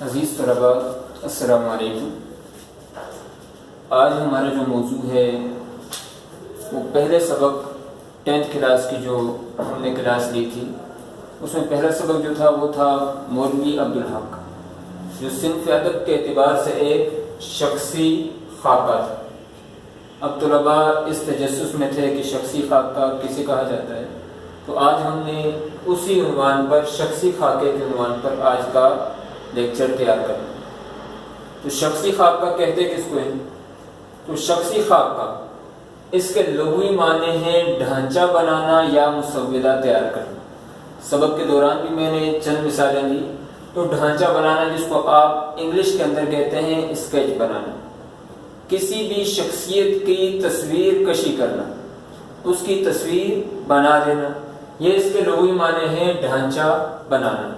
عزیز طلباء السلام علیکم۔ آج ہمارا جو موضوع ہے وہ پہلے سبق 10th کلاس کی جو ہم نے کلاس لی تھی، اس میں پہلا سبق جو تھا وہ تھا مولوی عبدالحق، جو صنف ادب کے اعتبار سے ایک شخصی خاکہ تھا۔ اب طلباء اس تجسس میں تھے کہ شخصی خاکہ کسے کہا جاتا ہے، تو آج ہم نے اسی عنوان پر، شخصی خاکے کے عنوان پر آج کا لیکچر تیار کرنا۔ تو شخصی خاکہ کہتے کس کو ہیں؟ تو شخصی خاکہ اس کے لغوی معنی ہیں ڈھانچہ بنانا یا مسودہ تیار کرنا۔ سبق کے دوران بھی میں نے چند مثالیں دی۔ تو ڈھانچہ بنانا، جس کو آپ انگلش کے اندر کہتے ہیں اسکیچ بنانا، کسی بھی شخصیت کی تصویر کشی کرنا، اس کی تصویر بنا دینا، یہ اس کے لغوی معنی ہیں ڈھانچہ بنانا۔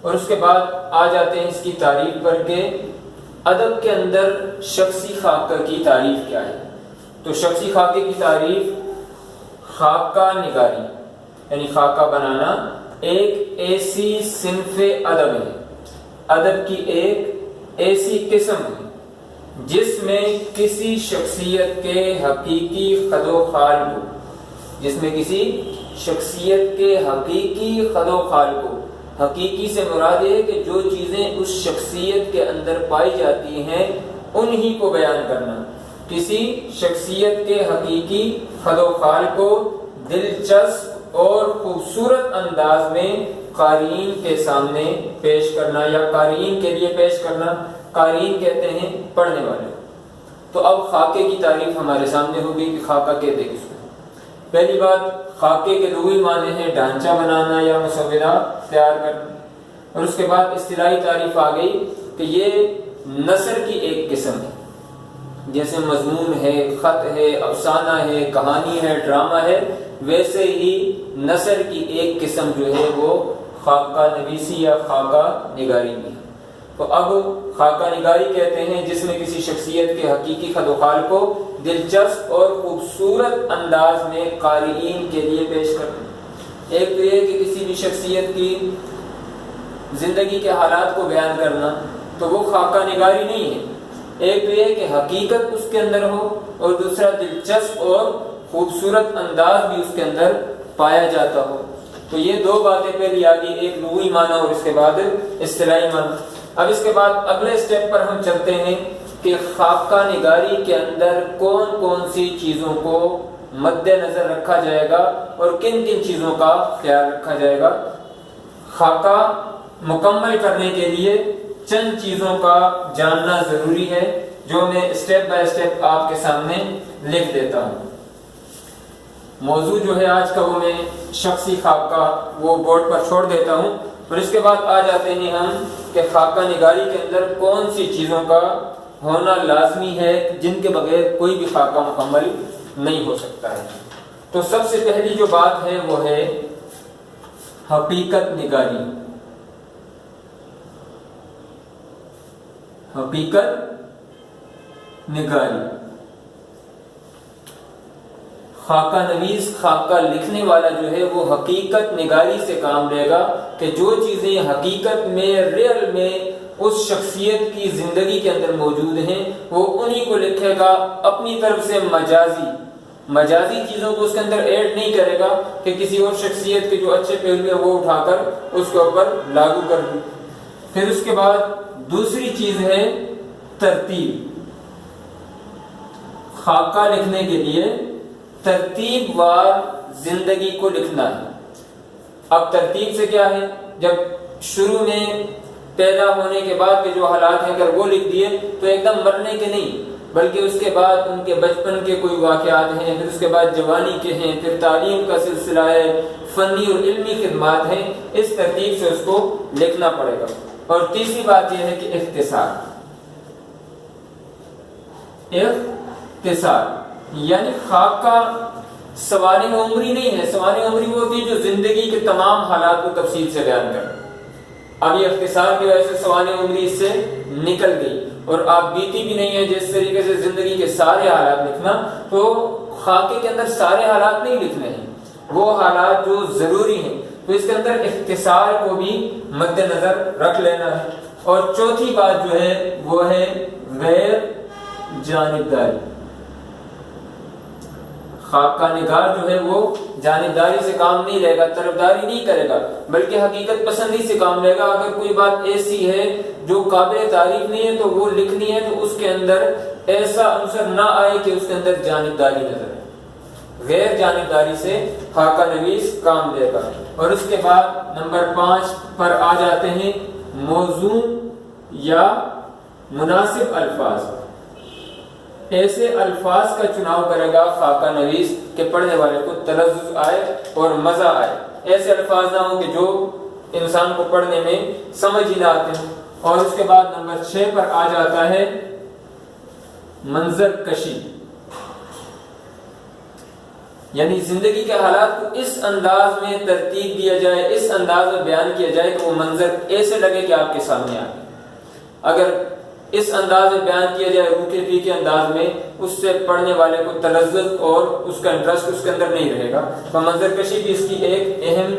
اور اس کے بعد آ جاتے ہیں اس کی تعریف پر کہ ادب کے اندر شخصی خاکہ کی تعریف کیا ہے۔ تو شخصی خاکے کی تعریف خاکہ نگاری یعنی خاکہ بنانا ایک ایسی صنف ادب ہے، ادب کی ایک ایسی قسم ہے جس میں کسی شخصیت کے حقیقی خد و خال کو، جس میں کسی شخصیت کے حقیقی خد و خال کو، حقیقی سے مراد ہے کہ جو چیزیں اس شخصیت کے اندر پائی جاتی ہیں انہی کو بیان کرنا، کسی شخصیت کے حقیقی خد و خال کو دلچسپ اور خوبصورت انداز میں قارئین کے سامنے پیش کرنا یا قارئین کے لیے پیش کرنا۔ قارئین کہتے ہیں پڑھنے والے۔ تو اب خاکے کی تعریف ہمارے سامنے ہوگی کہ خاکہ کہتے کس کو۔ پہلی بات، خاکے کے لغوی معنی ہے ڈھانچہ بنانا یا مسودہ تیار کرنا۔ اور اس کے بعد اصطلاحی تعریف آ گئی کہ یہ نثر کی ایک قسم ہے، جیسے مضمون ہے، خط ہے، افسانہ ہے، کہانی ہے، ڈرامہ ہے، ویسے ہی نثر کی ایک قسم جو ہے وہ خاکہ نویسی یا خاکہ نگاری بھی ہے۔ تو اب خاکہ نگاری کہتے ہیں جس میں کسی شخصیت کے حقیقی خد و خال کو دلچسپ اور خوبصورت انداز میں قارئین کے لیے پیش کرنا۔ ایک تو یہ کہ کسی بھی شخصیت کی زندگی کے حالات کو بیان کرنا، تو وہ خاکہ نگاری نہیں ہے۔ ایک تو یہ کہ حقیقت اس کے اندر ہو، اور دوسرا دلچسپ اور خوبصورت انداز بھی اس کے اندر پایا جاتا ہو۔ تو یہ دو باتیں پہلی آ گئی، ایک لغوی معنی اور اس کے بعد اصطلاحی معنی۔ اب اس کے بعد اگلے سٹیپ پر ہم چلتے ہیں کہ خاکہ نگاری کے اندر کون کون سی چیزوں کو مد نظر رکھا جائے گا اور کن کن چیزوں کا خیال رکھا جائے گا۔ خاکہ مکمل کرنے کے لیے چند چیزوں کا جاننا ضروری ہے، جو میں سٹیپ بائی سٹیپ آپ کے سامنے لکھ دیتا ہوں۔ موضوع جو ہے آج کا وہ میں شخصی خاکہ وہ بورڈ پر چھوڑ دیتا ہوں، اور اس کے بعد آ جاتے ہیں ہم کہ خاکہ نگاری کے اندر کون سی چیزوں کا ہونا لازمی ہے جن کے بغیر کوئی بھی خاکہ مکمل نہیں ہو سکتا ہے۔ تو سب سے پہلی جو بات ہے وہ ہے حقیقت نگاری۔ حقیقت نگاری، خاکہ نویس، خاکہ لکھنے والا جو ہے وہ حقیقت نگاری سے کام لے گا کہ جو چیزیں حقیقت میں، ریئل میں اس شخصیت کی زندگی کے اندر موجود ہیں وہ انہی کو لکھے گا، اپنی طرف سے مجازی چیزوں کو اس کے اندر ایڈ نہیں کرے گا کہ کسی اور شخصیت کے جو اچھے پہلو ہیں وہ اٹھا کر اس کے اوپر لاگو کر دیں۔ پھر اس کے بعد دوسری چیز ہے ترتیب۔ خاکہ لکھنے کے لیے ترتیب وار زندگی کو لکھنا ہے۔ اب ترتیب سے کیا ہے؟ جب شروع میں پیدا ہونے کے بعد کے جو حالات ہیں اگر وہ لکھ دیے تو ایک دم مرنے کے نہیں، بلکہ اس کے بعد ان کے بچپن کے کوئی واقعات ہیں، پھر اس کے بعد جوانی کے ہیں، پھر تعلیم کا سلسلہ ہے، فنی اور علمی خدمات ہیں، اس ترتیب سے اس کو لکھنا پڑے گا۔ اور تیسری بات یہ ہے کہ اختصار یعنی خاکہ سوانح عمری نہیں ہے۔ سوانح عمری وہ ہوتی ہے جو زندگی کے تمام حالات کو تفصیل سے بیان کرے۔ اب یہ اختصار کی وجہ سے سوانح عمری اس سے نکل گئی، اور آپ بیتی بھی نہیں ہے جس طریقے سے زندگی کے سارے حالات لکھنا۔ تو خاکے کے اندر سارے حالات نہیں لکھنے ہیں، وہ حالات جو ضروری ہیں، تو اس کے اندر اختصار کو بھی مد نظر رکھ لینا ہے۔ اور چوتھی بات جو ہے وہ ہے غیر جانبداری۔ خاکہ نگار جو ہے وہ جانبداری سے کام نہیں لے گا، طرفداری نہیں کرے گا، بلکہ حقیقت پسندی سے کام لے گا۔ اگر کوئی بات ایسی ہے جو قابل تعریف نہیں ہے تو وہ لکھنی ہے تو اس کے اندر ایسا عنصر نہ آئے کہ اس کے اندر جانبداری نظر آئے۔ غیر جانبداری سے خاکہ نویس کام لے گا۔ اور اس کے بعد نمبر 5 پر آ جاتے ہیں موزون یا مناسب الفاظ۔ ایسے الفاظ کا چناؤ کرے گا خاکہ نویس کہ پڑھنے والے کو تلذذ آئے اور مزہ آئے۔ ایسے الفاظ نہ ہوں کہ جو انسان کو پڑھنے میں سمجھ ہی نہ آتے ہیں۔ اور اس کے بعد نمبر 6 پر آ جاتا ہے منظر کشی، یعنی زندگی کے حالات کو اس انداز میں ترتیب دیا جائے، اس انداز میں بیان کیا جائے کہ وہ منظر ایسے لگے کہ آپ کے سامنے آئے۔ اگر اس انداز میں بیان کیا جائے روکھے پھیکے انداز میں، اس سے پڑھنے والے کو تلذذ اور اس کا انٹرسٹ اس کے اندر نہیں رہے گا۔ تو منظر کشی بھی اس کی ایک اہم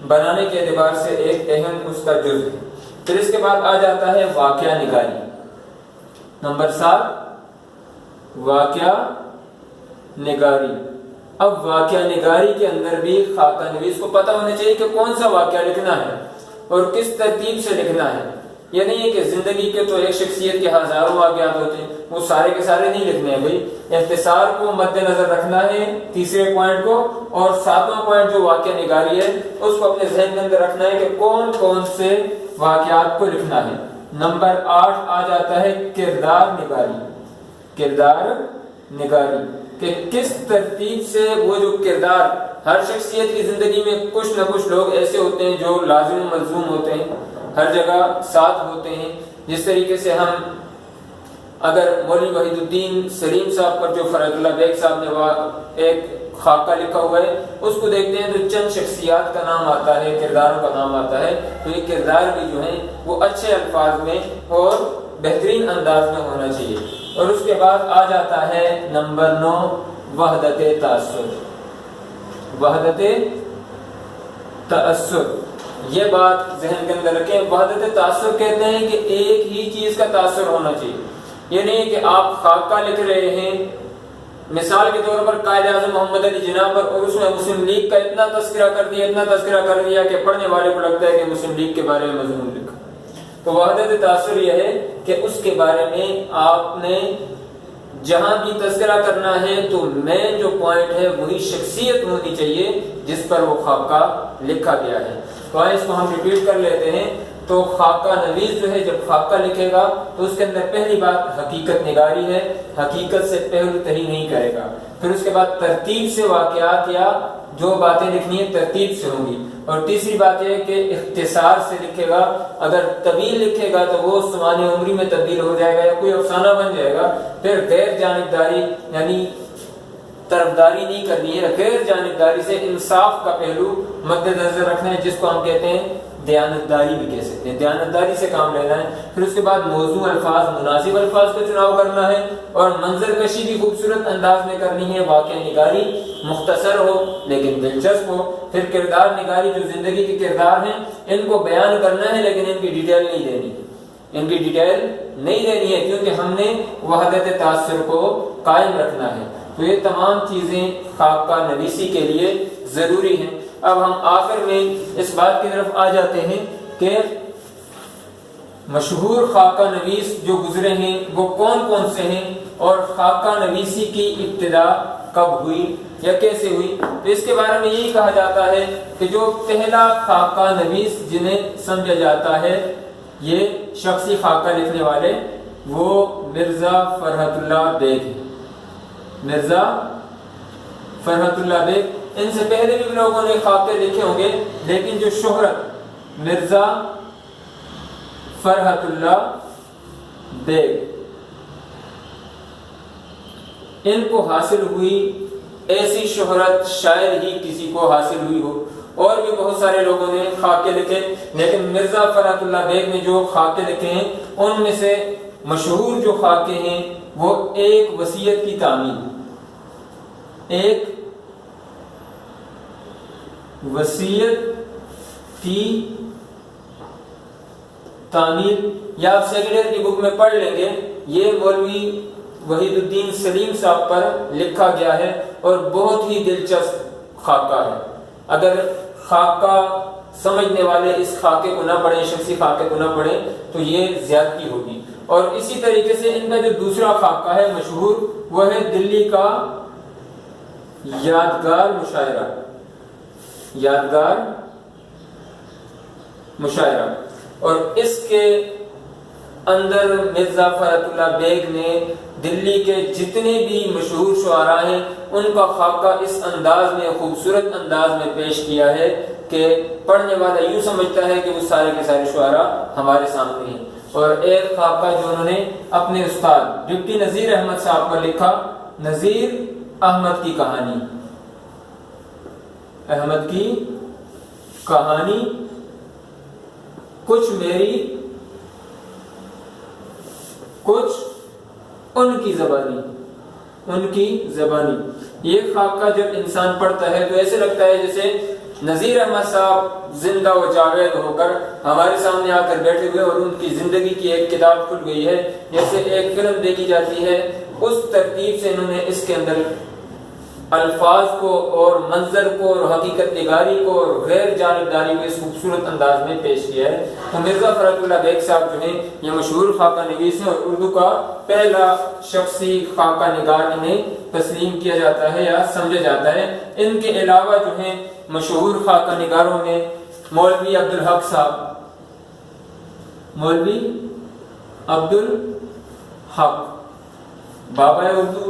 بنانے کے اعتبار سے ایک اہم اس کا جزء ہے۔ پھر اس کے بعد آ جاتا ہے واقعہ نگاری۔ نمبر 7 واقعہ نگاری۔ اب واقعہ نگاری کے اندر بھی خاکہ نویس کو پتہ ہونا چاہیے کہ کون سا واقعہ لکھنا ہے اور کس ترتیب سے لکھنا ہے۔ یہ نہیں ہے کہ زندگی کے تو ایک شخصیت کے ہزاروں واقعات ہوتے ہیں، وہ سارے کے سارے نہیں لکھنے ہیں بھائی۔ اختصار کو مد نظر رکھنا ہے تیسرے پوائنٹ کو، اور 7واں پوائنٹ جو واقعہ نگاری ہے اس کو اپنے ذہن کے اندر رکھنا ہے کہ کون کون سے واقعات کو لکھنا ہے۔ نمبر 8 آ جاتا ہے کردار نگاری۔ کردار نگاری کہ کس ترتیب سے وہ جو کردار، ہر شخصیت کی زندگی میں کچھ نہ کچھ لوگ ایسے ہوتے ہیں جو لازم و ملزوم ہوتے ہیں، ہر جگہ ساتھ ہوتے ہیں۔ جس طریقے سے ہم اگر مولوی وحید الدین سلیم صاحب پر جو فرید اللہ بیگ صاحب نے ایک خاکہ لکھا ہوا ہے اس کو دیکھتے ہیں تو چند شخصیات کا نام آتا ہے، کرداروں کا نام آتا ہے۔ تو یہ کردار بھی جو ہیں وہ اچھے الفاظ میں اور بہترین انداز میں ہونا چاہیے۔ اور اس کے بعد آ جاتا ہے نمبر 9 وحدت تأثر۔ وحدت تأثر، یہ بات ذہن کے اندر رکھیں۔ وحدت تأثر کہتے ہیں کہ ایک ہی چیز کا تأثر ہونا چاہیے۔ یہ نہیں کہ آپ خاکہ لکھ رہے ہیں مثال کے طور پر قائد اعظم محمد علی جناح پر، اور اس میں مسلم لیگ کا اتنا تذکرہ کر دیا، اتنا تذکرہ کر دیا کہ پڑھنے والے کو لگتا ہے کہ مسلم لیگ کے بارے میں مضمون لکھا۔ تو وحدت تأثر یہ ہے کہ اس کے بارے میں آپ نے جہاں بھی تذکرہ کرنا ہے تو مین جو پوائنٹ ہے وہی شخصیت ہونی چاہیے جس پر وہ خاکہ لکھا گیا ہے۔ تو آئے اس کو ہم ریپیٹ کر لیتے ہیں۔ تو خاکہ نویس جو ہے جب خاکہ لکھے گا تو اس کے اندر پہلی بات حقیقت نگاری ہے، حقیقت سے پہلو تہی نہیں کرے گا۔ پھر اس کے بعد ترتیب سے واقعات یا جو باتیں لکھنی ہیں ترتیب سے ہوں گی۔ اور تیسری بات یہ ہے کہ اختصار سے لکھے گا۔ اگر طویل لکھے گا تو وہ سوانح عمری میں تبدیل ہو جائے گا یا کوئی افسانہ بن جائے گا۔ پھر غیر جانبداری یعنی طرفداری نہیں کرنی ہے، غیر جانبداری سے انصاف کا پہلو مد نظر رکھنا ہے، جس کو ہم کہتے ہیں دیانتداری بھی کہہ سکتے ہیں، دیانتداری سے کام لینا ہے۔ پھر اس کے بعد موضوع الفاظ، مناسب الفاظ کا چناؤ کرنا ہے، اور منظر کشی بھی خوبصورت انداز میں کرنی ہے، واقعہ نگاری مختصر ہو لیکن دلچسپ ہو۔ پھر کردار نگاری جو زندگی کے کردار ہیں ان کو بیان کرنا ہے لیکن ان کی ڈیٹیل نہیں دینی، ان کی ڈیٹیل نہیں دینی ہے کیونکہ ہم نے وحدت تأثر کو قائم رکھنا ہے۔ تو یہ تمام چیزیں خاکہ نویسی کے لیے ضروری ہیں۔ اب ہم آخر میں اس بات کی طرف آ جاتے ہیں کہ مشہور خاکہ نویس جو گزرے ہیں وہ کون کون سے ہیں اور خاکہ نویسی کی ابتدا کب ہوئی یا کیسے ہوئی۔ تو اس کے بارے میں یہی کہا جاتا ہے کہ جو پہلا خاکہ نویس جنہیں سمجھا جاتا ہے یہ شخصی خاکہ لکھنے والے وہ مرزا فرحت اللہ بیگ ہیں۔ مرزا فرحت اللہ بیگ، ان سے پہلے بھی لوگوں نے خاکے لکھے ہوں گے لیکن جو شہرت مرزا فرحت اللہ بیگ ان کو حاصل ہوئی، ایسی شہرت شاید ہی کسی کو حاصل ہوئی ہو۔ اور بھی بہت سارے لوگوں نے خاکے لکھے لیکن مرزا فرحت اللہ بیگ نے جو خاکے لکھے ہیں ان میں سے مشہور جو خاکے ہیں وہ ایک وصیت کی تعمیل، ایک وصیت کی تعمیل، یا آپ سیکنڈ ایئر کی بک میں پڑھ لیں گے، یہ مولوی وحید الدین سلیم صاحب پر لکھا گیا ہے اور بہت ہی دلچسپ خاکہ ہے۔ اگر خاکہ سمجھنے والے اس خاکے کو نہ پڑھیں، شخصی خاکے کو نہ پڑھیں تو یہ زیادتی ہوگی۔ اور اسی طریقے سے ان کا جو دوسرا خاکہ ہے مشہور، وہ ہے دلی کا یادگار مشاعرہ، یادگار مشاعرہ، اور اس کے اندر مرزا فرحت اللہ بیگ نے دلی کے جتنے بھی مشہور شعراء ہیں ان کا خاکہ اس انداز میں، خوبصورت انداز میں پیش کیا ہے کہ پڑھنے والا یوں سمجھتا ہے کہ وہ سارے کے سارے شعراء ہمارے سامنے ہیں۔ اور ایک خاکہ جو انہوں نے اپنے استاد ڈپٹی نذیر احمد صاحب پر لکھا، نذیر احمد کی کہانی، احمد کی کہانی، کچھ میری کچھ ان کی زبانی، ان کی زبانی۔ یہ خاکہ جب انسان پڑھتا ہے تو ایسے لگتا ہے جیسے نذیر احمد صاحب زندہ و جاوید ہو کر ہمارے سامنے آ کر بیٹھے ہوئے اور ان کی زندگی کی ایک کتاب کھل گئی ہے، جیسے ایک فلم دیکھی جاتی ہے، اس ترتیب سے انہوں نے اس کے اندر الفاظ کو اور منظر کو اور حقیقت نگاری کو اور غیر جانبداری کو اس خوبصورت انداز میں پیش کیا ہے۔ تو مرزا فرحت اللہ بیگ صاحب جو ہیں یہ مشہور خاکہ نویس ہیں اور اردو کا پہلا شخصی خاکہ نگار انہیں تسلیم کیا جاتا ہے یا سمجھا جاتا ہے۔ ان کے علاوہ جو ہیں مشہور خاکہ نگاروں میں مولوی عبدالحق صاحب، مولوی عبدالحق بابا اردو،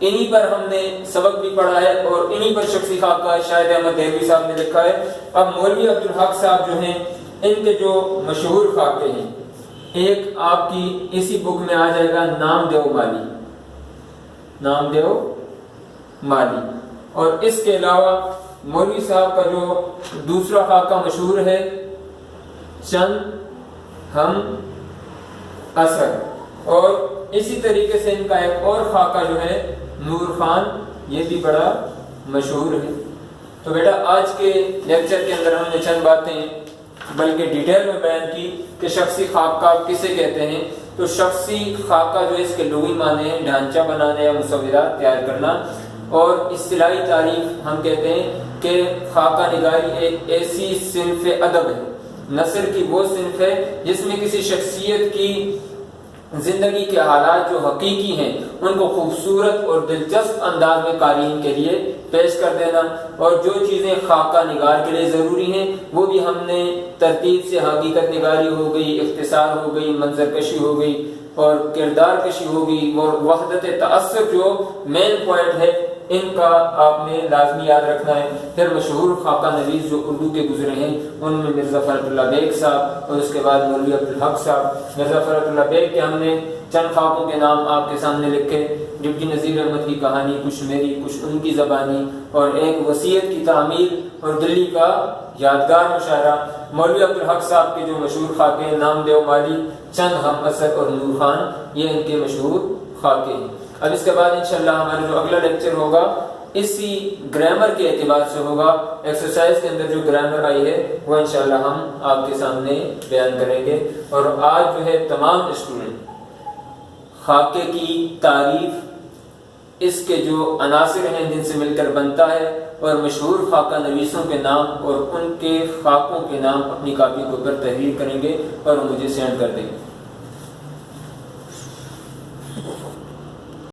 انہی پر ہم نے سبق بھی پڑھا ہے اور انہی پر شخصی خاکہ شاہد احمد دہلوی صاحب نے لکھا ہے۔ اب مولوی عبدالحق صاحب جو ہیں ان کے جو مشہور خاکے ہیں، ایک آپ کی اسی بک میں آ جائے گا نام دیو مالی، نام دیو مالی، اور اس کے علاوہ مولوی صاحب کا جو دوسرا خاکہ مشہور ہے چند ہم اثر، اور اسی طریقے سے ان کا ایک اور خاکہ جو ہے نور خان، یہ بھی بڑا مشہور ہے۔ تو بیٹا آج کے لیکچر کے اندر ہم نے چند باتیں بلکہ ڈیٹیل میں بیان کی کہ شخصی خاکہ کسے کہتے ہیں۔ تو شخصی خاکہ جو اس کے لغوی معنی ہیں ڈھانچہ بنانا یا مصورات تیار کرنا، اور اصطلاحی تعریف ہم کہتے ہیں کہ خاکہ نگاری ایک ایسی صنف ادب ہے، نثر کی وہ صنف ہے جس میں کسی شخصیت کی زندگی کے حالات جو حقیقی ہیں ان کو خوبصورت اور دلچسپ انداز میں قارئین کے لیے پیش کر دینا، اور جو چیزیں خاکہ نگار کے لیے ضروری ہیں وہ بھی ہم نے ترتیب سے، حقیقت نگاری ہو گئی، اختصار ہو گئی، منظر کشی ہو گئی اور کردار کشی ہو گئی، اور وحدت تأثر جو مین پوائنٹ ہے ان کا آپ نے لازمی یاد رکھنا ہے۔ پھر مشہور خاکہ نویس جو اردو کے گزرے ہیں ان میں مرزا فرحت اللہ بیگ صاحب اور اس کے بعد مولوی عبدالحق صاحب۔ مرزا فرحت اللہ بیگ کے ہم نے چند خاکوں کے نام آپ کے سامنے لکھے، ڈپٹی نذیر احمد کی کہانی، کچھ میری کچھ ان کی زبانی، اور ایک وصیت کی تعمیل، اور دلی کا یادگار مشاعرہ۔ مولوی عبدالحق صاحب کے جو مشہور خاکے ہیں نام دیو مالی، چند ہم اثر اور نور خان، یہ ان کے مشہور خاکے ہیں۔ اب اس کے بعد انشاءاللہ ہمارا جو اگلا لیکچر ہوگا اسی گرامر کے اعتبار سے ہوگا، ایکسرسائز کے اندر جو گرامر آئی ہے وہ انشاءاللہ ہم آپ کے سامنے بیان کریں گے۔ اور آج جو ہے تمام اسٹوڈنٹ خاکے کی تعریف، اس کے جو عناصر ہیں جن سے مل کر بنتا ہے، اور مشہور خاکہ نویسوں کے نام اور ان کے خاکوں کے نام اپنی کاپی کے اوپر تحریر کریں گے اور مجھے سینڈ کر دیں گے۔